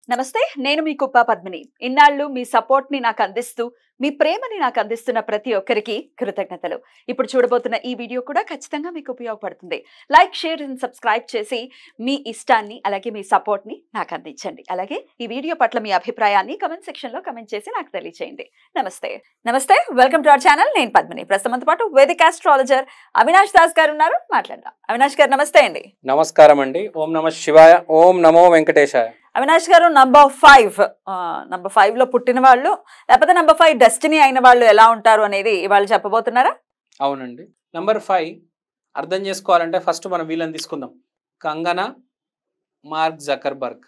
నమస్తే, నేను మీ కుప్ప పద్మిని. ఇన్నాళ్ళు మీ సపోర్ట్ ని నాకు అందిస్తూ, మీ ప్రేమని నాకు అందిస్తున్న ప్రతి ఒక్కరికి కృతజ్ఞతలు. ఇప్పుడు చూడబోతున్న ఈ వీడియో కూడా ఖచ్చితంగా మీకు ఉపయోగపడుతుంది. లైక్, షేర్ అండ్ సబ్స్క్రైబ్ చేసి మీ ఇష్టాన్ని అలాగే మీ సపోర్ట్ ని నాకు అందించండి. అలాగే ఈ వీడియో పట్ల మీ అభిప్రాయాన్ని కమెంట్ సెక్షన్ లో కమెంట్ చేసి నాకు తెలియజేయండి. నమస్తే, వెల్కమ్ టు అవర్ ఛానల్. నేను పద్మిని. ప్రస్తుతంతో పాటు వేదిక ఆస్ట్రాలజర్ అవినాష్ దాస్ గారు ఉన్నారు. మాట్లాడదాం. అవినాష్ గారు నమస్తే అండి. నమస్కారం అండి. ఓం నమ శివాయ, ఓం నమో వెంకటేశాయ. అవినాష్ గారు, నంబర్ 5 లో పుట్టిన వాళ్ళు లేకపోతే నంబర్ 5 డెస్టినీ అయిన వాళ్ళు ఎలా ఉంటారు అనేది ఇవాళ చెప్పబోతున్నారా? అవునండి. నంబర్ 5 అర్థం చేసుకోవాలంటే ఫస్ట్ మనం వీళ్ళని తీసుకుందాం. Kangana, mark Zuckerberg.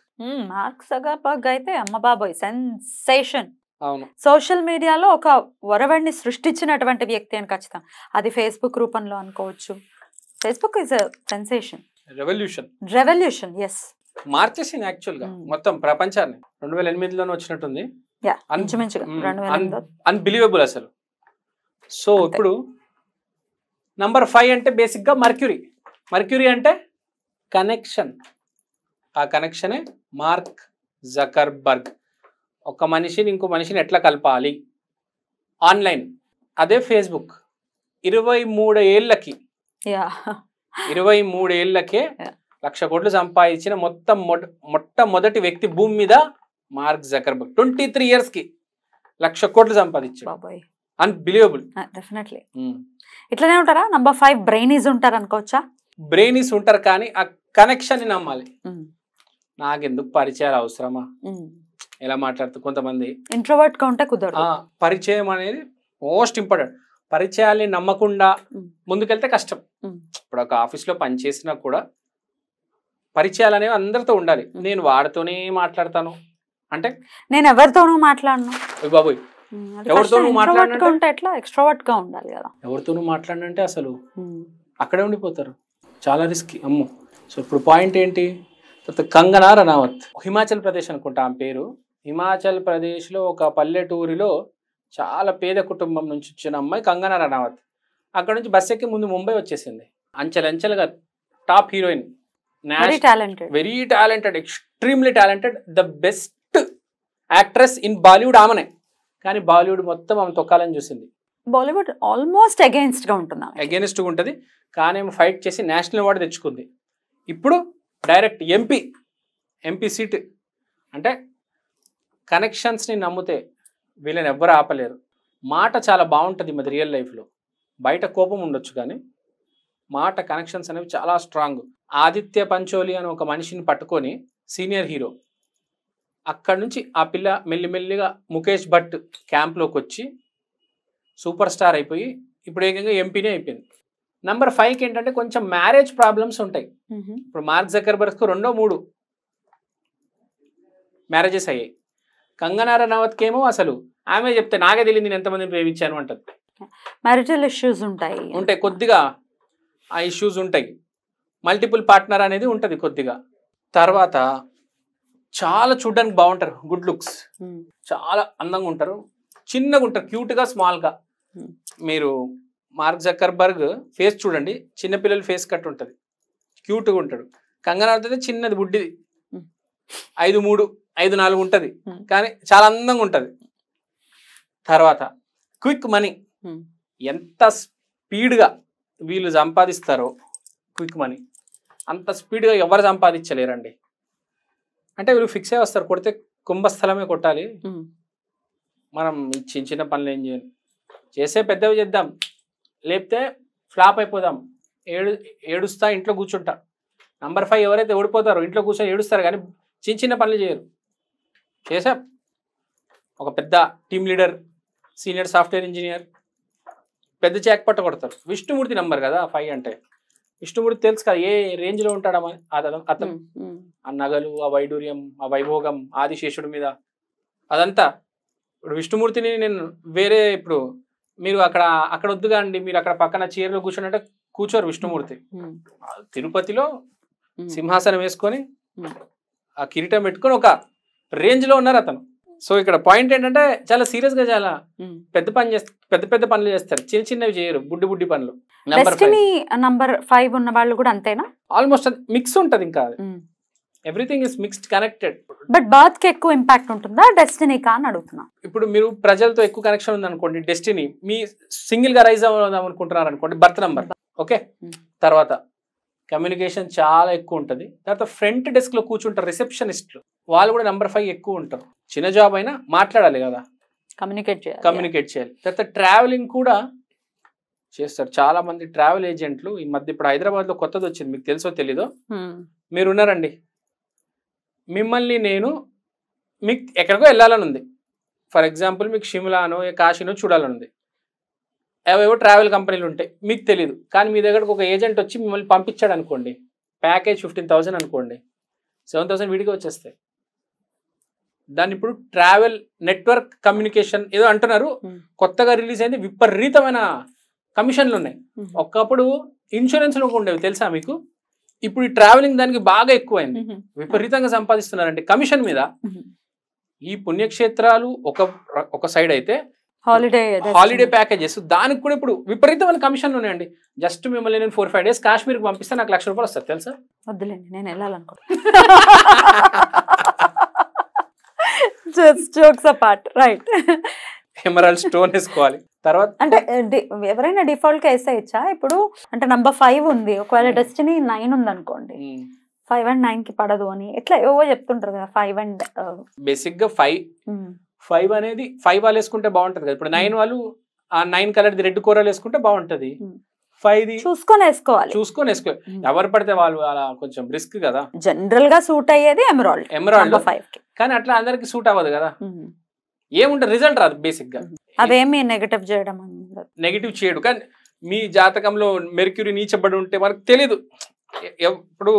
Mark Zuckerberg అయితే అమ్మ బాబోయ్ సెన్సేషన్. అవును, సోషల్ మీడియాలో ఒక వరవడిని సృష్టించినటువంటి వ్యక్తి అని ఖచ్చితంగా. అది ఫేస్బుక్ రూపంలో అనుకోవచ్చు. Facebook is a sensation, revolution. Yes, మార్చేసింది యాక్చువల్ గా మొత్తం ప్రపంచాన్ని. 2008లోనే వచ్చినట్టుంది. అన్బిలీవబుల్ అసలు. సో ఇప్పుడు నంబర్ 5 అంటే బేసిక్ గా మర్క్యూరీ అంటే కనెక్షన్. ఆ కనెక్షనే మార్క్ జకర్బర్గ్. ఒక మనిషిని ఇంకో మనిషిని ఎట్లా కలపాలి ఆన్లైన్. అదే ఫేస్బుక్ 23 ఏళ్ళకే 1,00,000 కోట్లు సంపాదించిన మొట్టమొదటి వ్యక్తి భూమి మీద మార్క్ జకర్బర్గ్. 23 years కి 1,00,000 కోట్లు సంపాదించాడు. అన్బిలీవబుల్. డెఫినెట్లీ ఇట్లానే ఉంటారా? నంబర్ 5 బ్రెయినీస్ ఉంటారు అనుకోవచ్చా? బ్రెయినీస్ ఉంటారు, కానీ ఆ కనెక్షన్ ని నమ్మాలి. నాకెందుకు పరిచయాలు అవసరమా? ఎలా మాట్లాడుతూ కొంతమంది ఇంట్రోవర్ట్ గా ఉంటే కుదరదు. పరిచయం అనేది మోస్ట్ ఇంపార్టెంట్. పరిచయాల్ని నమ్మకుండా ముందుకెళ్తే కష్టం. ఇప్పుడు ఒక ఆఫీస్లో పనిచేసినా కూడా పరిచయాలు అనేవి అందరితో ఉండాలి. నేను వాడితోనే మాట్లాడతాను అంటే నేను ఎవరితోనూ మాట్లాడను. బాబోయ్, ఎవరితోనూ మాట్లాడంటే ఎట్లా ఎక్స్ట్రోవర్ట్ గా ఉండాలి కదా. ఎవరితోనూ మాట్లాడంటే అసలు అక్కడే ఉండిపోతారు. చాలా రిస్క్ అమ్ము. సో ఇప్పుడు పాయింట్ ఏంటి? కంగనా రనౌత్, హిమాచల్ ప్రదేశ్ అనుకుంటా ఆమె పేరు. హిమాచల్ ప్రదేశ్లో ఒక పల్లెటూరిలో చాలా పేద కుటుంబం నుంచి వచ్చిన అమ్మాయి కంగనా రనౌత్. అక్కడ నుంచి బస్ ఎక్కి ముందు ముంబై వచ్చేసింది. అంచెలంచెలుగా top heroine, very talented, extremely talented, the best actress in Bollywood ఆమెనే. కానీ బాలీవుడ్ మొత్తం ఆమె తొక్కాలని చూసింది. బాలీవుడ్ ఆల్మోస్ట్ అగైన్స్ట్ గా ఉంటుంది. కానీ ఆమె ఫైట్ చేసి నేషనల్ అవార్డు తెచ్చుకుంది. ఇప్పుడు డైరెక్ట్ ఎంపీ సీట్. అంటే కనెక్షన్స్ని నమ్మితే వీళ్ళని ఎవ్వరు ఆపలేరు. మాట చాలా బాగుంటుంది మరి రియల్ లైఫ్లో. బయట కోపం ఉండొచ్చు కానీ మాట కనెక్షన్స్ అనేవి చాలా స్ట్రాంగ్. ఆదిత్య పంచోలి అని ఒక మనిషిని పట్టుకొని సీనియర్ హీరో, అక్కడి నుంచి ఆ పిల్ల మెల్లిమెల్లిగా ముఖేష్ భట్ క్యాంప్లోకి వచ్చి సూపర్ స్టార్ అయిపోయి ఇప్పుడు ఏకంగా ఎంపీనే అయిపోయింది. నంబర్ 5కి ఏంటంటే కొంచెం మ్యారేజ్ ప్రాబ్లమ్స్ ఉంటాయి. ఇప్పుడు మార్క్ జకర్బర్గ్కు 2-3 మ్యారేజెస్ అయ్యాయి. కంగనా రనౌత్కి ఏమో అసలు ఆమె చెప్తే నాకే తెలియదు నేను ఎంతమందిని ప్రేమించాను అంటది. మ్యారిటల్ ఇష్యూస్ ఉంటాయి, కొద్దిగా ఆ ఇష్యూస్ ఉంటాయి. మల్టిపుల్ పార్ట్నర్ అనేది ఉంటుంది కొద్దిగా. తర్వాత చాలా చూడడానికి బాగుంటారు, గుడ్ లుక్స్, చాలా అందంగా ఉంటారు, చిన్నగా ఉంటారు, క్యూట్గా స్మాల్గా. మీరు మార్క్ జకర్బర్గ్ ఫేస్ చూడండి, చిన్నపిల్లల ఫేస్ కట్ ఉంటుంది, క్యూట్గా ఉంటాడు. కంగనా అయితే చిన్నది, బుడ్డిది, 5'3", 5'4" ఉంటుంది, కానీ చాలా అందంగా ఉంటుంది. తర్వాత క్విక్ మనీ, ఎంత స్పీడ్గా వీళ్ళు సంపాదిస్తారో క్విక్ మనీ అంత స్పీడ్గా ఎవరు సంపాదించలేరండి. అంటే వీళ్ళు ఫిక్స్ అయ్యి వస్తారు, కొడితే కుంభస్థలమే కొట్టాలి. మనం చిన్న చిన్న పనులు ఏం చేయాలి, చేసే పెద్దవి చేద్దాం, లేకపోతే ఫ్లాప్ అయిపోదాం, ఏడుస్తా ఇంట్లో కూర్చుంటా. నంబర్ 5 ఎవరైతే ఓడిపోతారో ఇంట్లో కూర్చొని ఏడుస్తారు, కానీ చిన్న చిన్న పనులు చేయరు. చేసా ఒక పెద్ద team leader, senior software engineer, పెద్ద జాక్పాట్ కొడతారు. విష్ణుమూర్తి నంబర్ కదా 5 అంటే. విష్ణుమూర్తి తెలుసు కదా ఏ రేంజ్లో ఉంటాడమని. అతను ఆ నగలు, ఆ వైడూర్యం, ఆ వైభోగం ఆదిశేషుడి మీద అదంతా. ఇప్పుడు విష్ణుమూర్తిని నేను వేరే, ఇప్పుడు మీరు అక్కడ వద్దుగా అండి, మీరు అక్కడ పక్కన చీరలో కూర్చోనంటే కూర్చోరు. విష్ణుమూర్తి తిరుపతిలో సింహాసనం వేసుకొని ఆ కిరీటం పెట్టుకొని ఒక రేంజ్లో ఉన్నారు అతను. సో ఇక్కడ పాయింట్ ఏంటంటే చాలా సీరియస్గా, చాలా పెద్ద పనులు చేస్తారు, చిన్న చిన్నవి చేయరు, బుడ్డి పనులు. నంబర్ 5 ఉన్న వాళ్ళు కూడా అంతేనా? ఆల్మోస్ట్ మిక్స్ ఉంటుంది. ఇంకా everything is mixed connected. But birth కి ఎక్కువ ఇంపాక్ట్ ఉంటుందా డెస్టినీకా అని అడుగుతున్నా. ఇప్పుడు మీరు ప్రజలతో ఎక్కువ కనెక్షన్ ఉంది అనుకోండి, డెస్టినీ మీ సింగిల్ గా రైజ్ అవ్వదాం అనుకుంటున్నారు అనుకోండి, బర్త్ నంబర్. ఓకే, తర్వాత కమ్యూనికేషన్ చాలా ఎక్కువ ఉంటుంది. తర్వాత ఫ్రంట్ డెస్క్ లో కూర్చుంటారు రిసెప్షనిస్టులు, వాళ్ళు కూడా నెంబర్ 5 ఎక్కువ ఉంటారు. చిన్న జాబ్ అయినా మాట్లాడాలి కదా, కమ్యూనికేట్ చేయాలి. తర్వాత ట్రావెలింగ్ కూడా చేస్తారు. చాలా మంది ట్రావెల్ ఏజెంట్లు ఈ మధ్య, ఇప్పుడు హైదరాబాద్ లో కొత్తది వచ్చింది, మీకు తెలుసో తెలీదో, మీరున్నారండి, మిమ్మల్ని నేను మీకు ఎక్కడికో వెళ్ళాలని ఉంది, ఫర్ ఎగ్జాంపుల్ మీకు షిమ్లానో కాశీనో చూడాలని ఉంది, ఏవేవో ట్రావెల్ కంపెనీలు ఉంటాయి, మీకు తెలియదు. కానీ మీ దగ్గరకు ఒక ఏజెంట్ వచ్చి మిమ్మల్ని పంపించాడు అనుకోండి, ప్యాకేజ్ 15,000 అనుకోండి, 7,000 వీడికి వచ్చేస్తాయి. దాన్ని ఇప్పుడు ట్రావెల్ నెట్వర్క్ కమ్యూనికేషన్ ఏదో అంటున్నారు, కొత్తగా రిలీజ్ అయింది. విపరీతమైన కమిషన్లు ఉన్నాయి. ఒకప్పుడు ఇన్సూరెన్స్ లో ఉండేవి తెలుసా మీకు, ఇప్పుడు ఈ ట్రావెలింగ్ దానికి బాగా ఎక్కువైంది, విపరీతంగా సంపాదిస్తున్నారంటే కమిషన్ మీద. ఈ పుణ్యక్షేత్రాలు ఒక సైడ్ అయితే, హాలిడే ప్యాకేజెస్ దానికి కూడా ఇప్పుడు విపరీతమైన కమిషన్లు ఉన్నాయండి. జస్ట్ మిమ్మల్ని నేను 4-5 days కాశ్మీర్కి పంపిస్తే నాకు ₹1,00,000 వస్తుంది తెలుసా. వద్దులేండి, నేను వెళ్ళాలనుకుంటున్నా. Jokes apart, right. Emerald stone వేసుకోవాలి. తర్వాత అంటే ఎవరైనా డిఫాల్ట్ గా వేసేయచ్చా ఇప్పుడు? అంటే నంబర్ 5 ఉంది, ఒకవేళ డెస్టినీ 9 ఉంది అనుకోండి, 5 and 9 కి పడదు అని ఎట్లా ఏవో చెప్తుంటారు కదా. 5 and బేసిక్ గా 5 అనేది 5 వాళ్ళు వేసుకుంటే బాగుంటది కదా. ఇప్పుడు 9 వాళ్ళు ఆ 9 కలర్ రెడ్ కూరలు వేసుకుంటే బాగుంటది. 5 చూసుకొని వేసుకోవాలి. ఎవరు పడితే వాళ్ళు అలా కొంచెం రిస్క్ కదా. జనరల్ గా సూట్ అయ్యేది ఎమరాల్డ్ 5 కి, కానీ అట్లా అందరికి సూట్ అవ్వదు కదా. ఏముంటది, రిజల్ట్ రాదు బేసిక్ గా. అదేమి నెగటివ్ చేయడు. కానీ మీ జాతకంలో మెర్క్యూరీ నీచబడి ఉంటే మనకు తెలీదు. ఇప్పుడు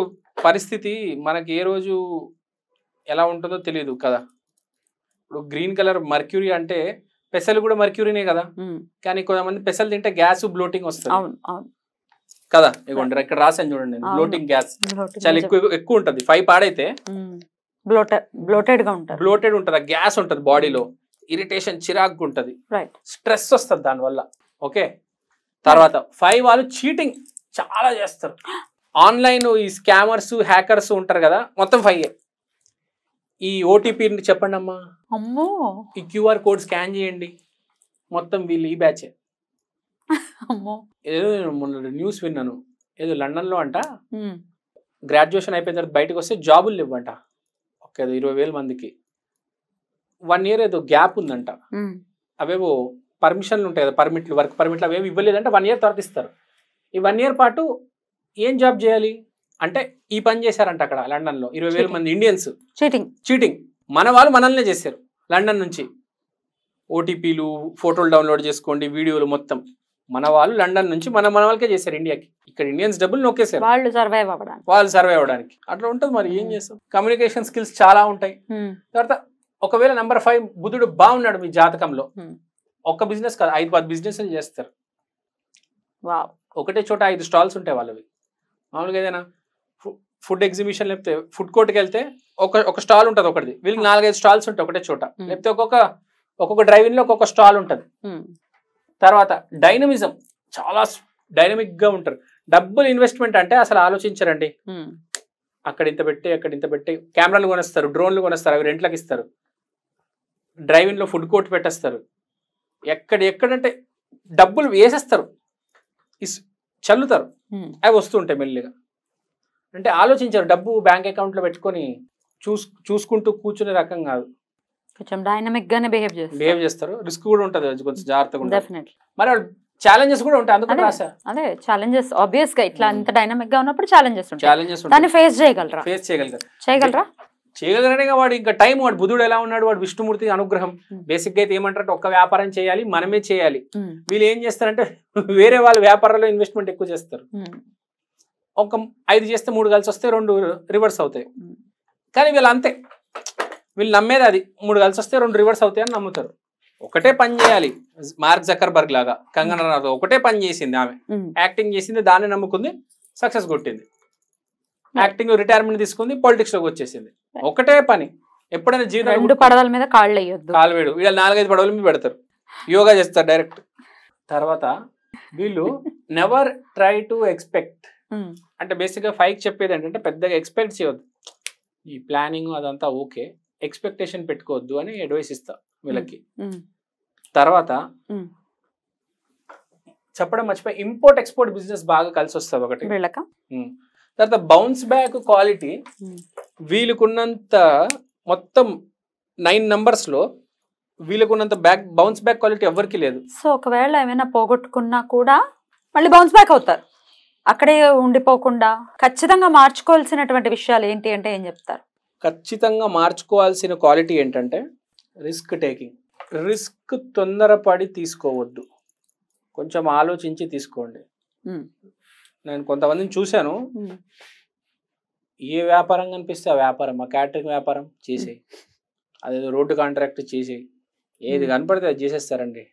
పరిస్థితి మనకి ఏ రోజు ఎలా ఉంటుందో తెలియదు కదా. ఇప్పుడు గ్రీన్ కలర్ మర్క్యూరీ అంటే పెసలు కూడా మర్క్యూరీనే కదా. కానీ కొంతమంది పెసలు తింటే గ్యాస్ బ్లోటింగ్ వస్తుంది కదా. ఇవ్వండి ఇక్కడ రాసాను చూడండి, బ్లోటింగ్ గ్యాస్ చాలా ఎక్కువ ఉంటది. 5 పాడైతే బ్లోటెడ్ ఉంటది, గ్యాస్ ఉంటది బాడీలో, ఇరిటేషన్ చిరాకు ఉంటది, స్ట్రెస్ వస్తుంది దానివల్ల. ఓకే, తర్వాత 5 వాళ్ళు చీటింగ్ చాలా చేస్తారు. ఆన్లైన్ ఈ స్కామర్స్ హ్యాకర్స్ ఉంటారు కదా, మొత్తం 5. ఈ ఓటీపీ చెప్పండి అమ్మా, ఈ QR కోడ్ స్కాన్ చేయండి, మొత్తం వీళ్ళు ఈ బ్యాచ్. ఏదో నేను మొన్న న్యూస్ విన్నాను, ఏదో లండన్ లో అంట గ్రాడ్యుయేషన్ అయిపోయిన తర్వాత బయటకు వస్తే జాబులు లేవంట. ఒక 20,000 మందికి 1 year ఏదో గ్యాప్ ఉందంట. అవేవో పర్మిషన్లు ఉంటాయి కదా, వర్క్ పర్మిట్లు అవేమి ఇవ్వలేదంటే 1 year తర్వాత ఇస్తారు. ఈ 1 year పాటు ఏం జాబ్ చేయాలి అంటే ఈ పని చేశారంట అక్కడ లండన్ లో. 20,000 మంది ఇండియన్స్ చీటింగ్. మన వాళ్ళు మనల్నే చేశారు లండన్ నుంచి. ఓటీపీలు, ఫోటోలు డౌన్లోడ్ చేసుకోండి, వీడియోలు మొత్తం మన వాళ్ళు లండన్ నుంచి మన వాళ్ళకే చేశారు ఇండియాకి. ఇక్కడ ఇండియన్స్ డబ్బులు నొక్కేశారు వాళ్ళు సర్వైవ్ అవ్వడానికి. అట్లా ఉంటుంది. మరి ఏం చేస్తాం, కమ్యూనికేషన్ స్కిల్స్ చాలా ఉంటాయి. తర్వాత ఒకవేళ నంబర్ 5 బుధుడు బాగున్నాడు మీ జాతకంలో, ఒక్క బిజినెస్ కాదు 5-10 బిజినెస్లు చేస్తారు. ఒకటే చోట 5 స్టాల్స్ ఉంటాయి వాళ్ళవి. మామూలుగా ఏదైనా ఫుడ్ ఎగ్జిబిషన్ లేకపోతే ఫుడ్ కోర్ట్కి వెళ్తే ఒక స్టాల్ ఉంటుంది ఒకటి, వీళ్ళకి 4-5 స్టాల్స్ ఉంటాయి ఒకటే చోట. లేకపోతే ఒక్కొక్క డ్రైవింగ్ లో ఒక్కొక్క స్టాల్ ఉంటుంది. తర్వాత డైనమిజం, చాలా డైనమిక్ గా ఉంటారు. డబ్బులు ఇన్వెస్ట్మెంట్ అంటే అసలు ఆలోచించరండి. అక్కడ ఇంత పెట్టి కెమెరాలు కొనేస్తారు, డ్రోన్లు కొనేస్తారు, అవి రెంట్లకు ఇస్తారు. డ్రైవింగ్ లో ఫుడ్ కోర్ట్ పెట్టేస్తారు. ఎక్కడంటే డబ్బులు వేసేస్తారు, చల్లుతారు, అవి వస్తుంటాయి మెల్లిగా. అంటే ఆలోచించారు, డబ్బు బ్యాంక్ అకౌంట్ లో పెట్టుకొని చూసుకుంటూ కూర్చునే రకం కాదు. కొంచెం డైనమిక్ గానే బిహేవ్ చేస్తారు. రిస్క్ కూడా ఉంటుంది, కొంచెం జాగ్రత్తగా ఉంటుంది. మరి వాళ్ళు ఛాలెంజెస్ కూడా ఉంటాయి, అందుకని రాసా. అదే ఛాలెంజెస్ ఆబ్వియస్ గా ఇట్లా అంత డైనమిక్ గా ఉన్నప్పుడు ఛాలెంజెస్ ఉంటాయి. దాన్ని ఫేస్ చేయగలరనే వాడు ఇంకా టైం, వాడు బుధుడు ఎలా ఉన్నాడు, వాడు విష్ణుమూర్తి అనుగ్రహం. బేసిక్ గా అయితే ఏమంటారంటే ఒక్క వ్యాపారం చేయాలి, మనమే చేయాలి. వీళ్ళు ఏం చేస్తారంటే వేరే వాళ్ళ వ్యాపారాల్లో ఇన్వెస్ట్మెంట్ ఎక్కువ చేస్తారు. ఒక 5 చేస్తే 3 కలిసి వస్తే 2 రివర్స్ అవుతాయి. కానీ వీళ్ళు అంతే, వీళ్ళు నమ్మేది అది 3 కలిసి వస్తే 2 రివర్స్ అవుతాయి అని నమ్ముతారు. ఒకటే పని చేయాలి. మార్క్ జకర్బర్గ్ లాగా కంగనా రనౌత్ ఒకటే పని చేసింది, ఆమె యాక్టింగ్ చేసింది, దాన్ని నమ్ముకుంది, సక్సెస్ కొట్టింది. యాక్టింగ్ రిటైర్మెంట్ తీసుకుంది, పాలిటిక్స్ లోకి వచ్చేసింది. ఒకటే పని. ఎప్పుడైనా జీవితం 2 పడవల మీద కాళ్ళు వేడు, వీళ్ళు 4-5 పడవల మీద పెడతారు, యోగా చేస్తారు డైరెక్ట్. తర్వాత వీళ్ళు నెవర్ ట్రై టు ఎక్స్పెక్ట్. అంటే బేసిక్ గా 5 చెప్పేది ఏంటంటే పెద్దగా ఎక్స్పెక్ట్ చేయవద్దు. ఈ ప్లానింగ్ అదంతా ఓకే, ఎక్స్పెక్టేషన్ పెట్టుకోవద్దు అని అడ్వైస్ ఇస్తా వీళ్ళకి. తర్వాత చెప్పడం మర్చిపోయి, ఇంపోర్ట్ ఎక్స్పోర్ట్ బిజినెస్ బాగా కలిసి వస్తుంది ఒకటి. తర్వాత బౌన్స్ బ్యాక్ క్వాలిటీ వీళ్ళకున్నంత మొత్తం 9 numbers లో వీళ్ళకున్నంత బౌన్స్ బ్యాక్ క్వాలిటీ ఎవరికి లేదు. సో ఒకవేళ ఏమైనా పోగొట్టుకున్నా కూడా మళ్ళీ బౌన్స్ బ్యాక్ అవుతారు, అక్కడే ఉండిపోకుండా. ఖచ్చితంగా మార్చుకోవాల్సినటువంటి విషయాలు ఏంటి అంటే ఏం చెప్తారు? ఖచ్చితంగా మార్చుకోవాల్సిన క్వాలిటీ ఏంటంటే రిస్క్ టేకింగ్. రిస్క్ తొందరపడి తీసుకోవద్దు, కొంచెం ఆలోచించి తీసుకోండి. నేను కొంతమందిని చూశాను, ఏ వ్యాపారం కనిపిస్తే ఆ వ్యాపారం, ఆ క్యాటరింగ్ వ్యాపారం చేసేయి, అదేదో రోడ్డు కాంట్రాక్ట్ చేసేయి, ఏది కనపడితే అది చేసేస్తారండి.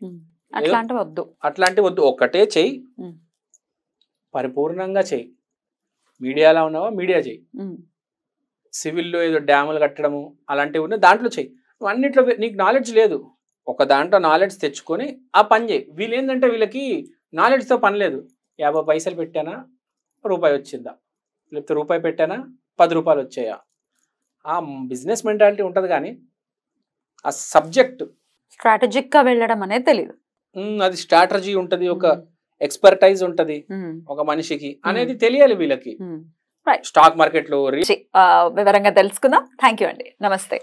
అట్లాంటివి వద్దు, ఒక్కటే చెయ్యి, పరిపూర్ణంగా చెయ్యి. మీడియాలో ఉన్నావా మీడియా చెయ్యి, సివిల్లో ఏదో డ్యాములు కట్టడము అలాంటివి ఉన్నాయి దాంట్లో చెయ్యి. అన్నిట్లో నీకు నాలెడ్జ్ లేదు, ఒక దాంట్లో నాలెడ్జ్ తెచ్చుకొని ఆ పని చేయి. వీళ్ళు ఏంటంటే వీళ్ళకి నాలెడ్జ్తో పని లేదు. 50 పైసలు పెట్టానా రూపాయి వచ్చిందా, లేకపోతే రూపాయి పెట్టానా 10 రూపాయలు వచ్చాయా, ఆ బిజినెస్ మెంటాలిటీ ఉంటుంది. కానీ ఆ సబ్జెక్ట్ స్ట్రాటజిక్గా వెళ్ళడం అనేది తెలియదు. అది స్ట్రాటజీ ఉంటుంది, ఒక ఎక్స్పర్టైజ్ ఉంటుంది ఒక మనిషికి అనేది తెలియాలి వీళ్ళకి. స్టాక్ మార్కెట్లో వివరంగా తెలుసుకుందాం. థ్యాంక్ యూ అండి, నమస్తే.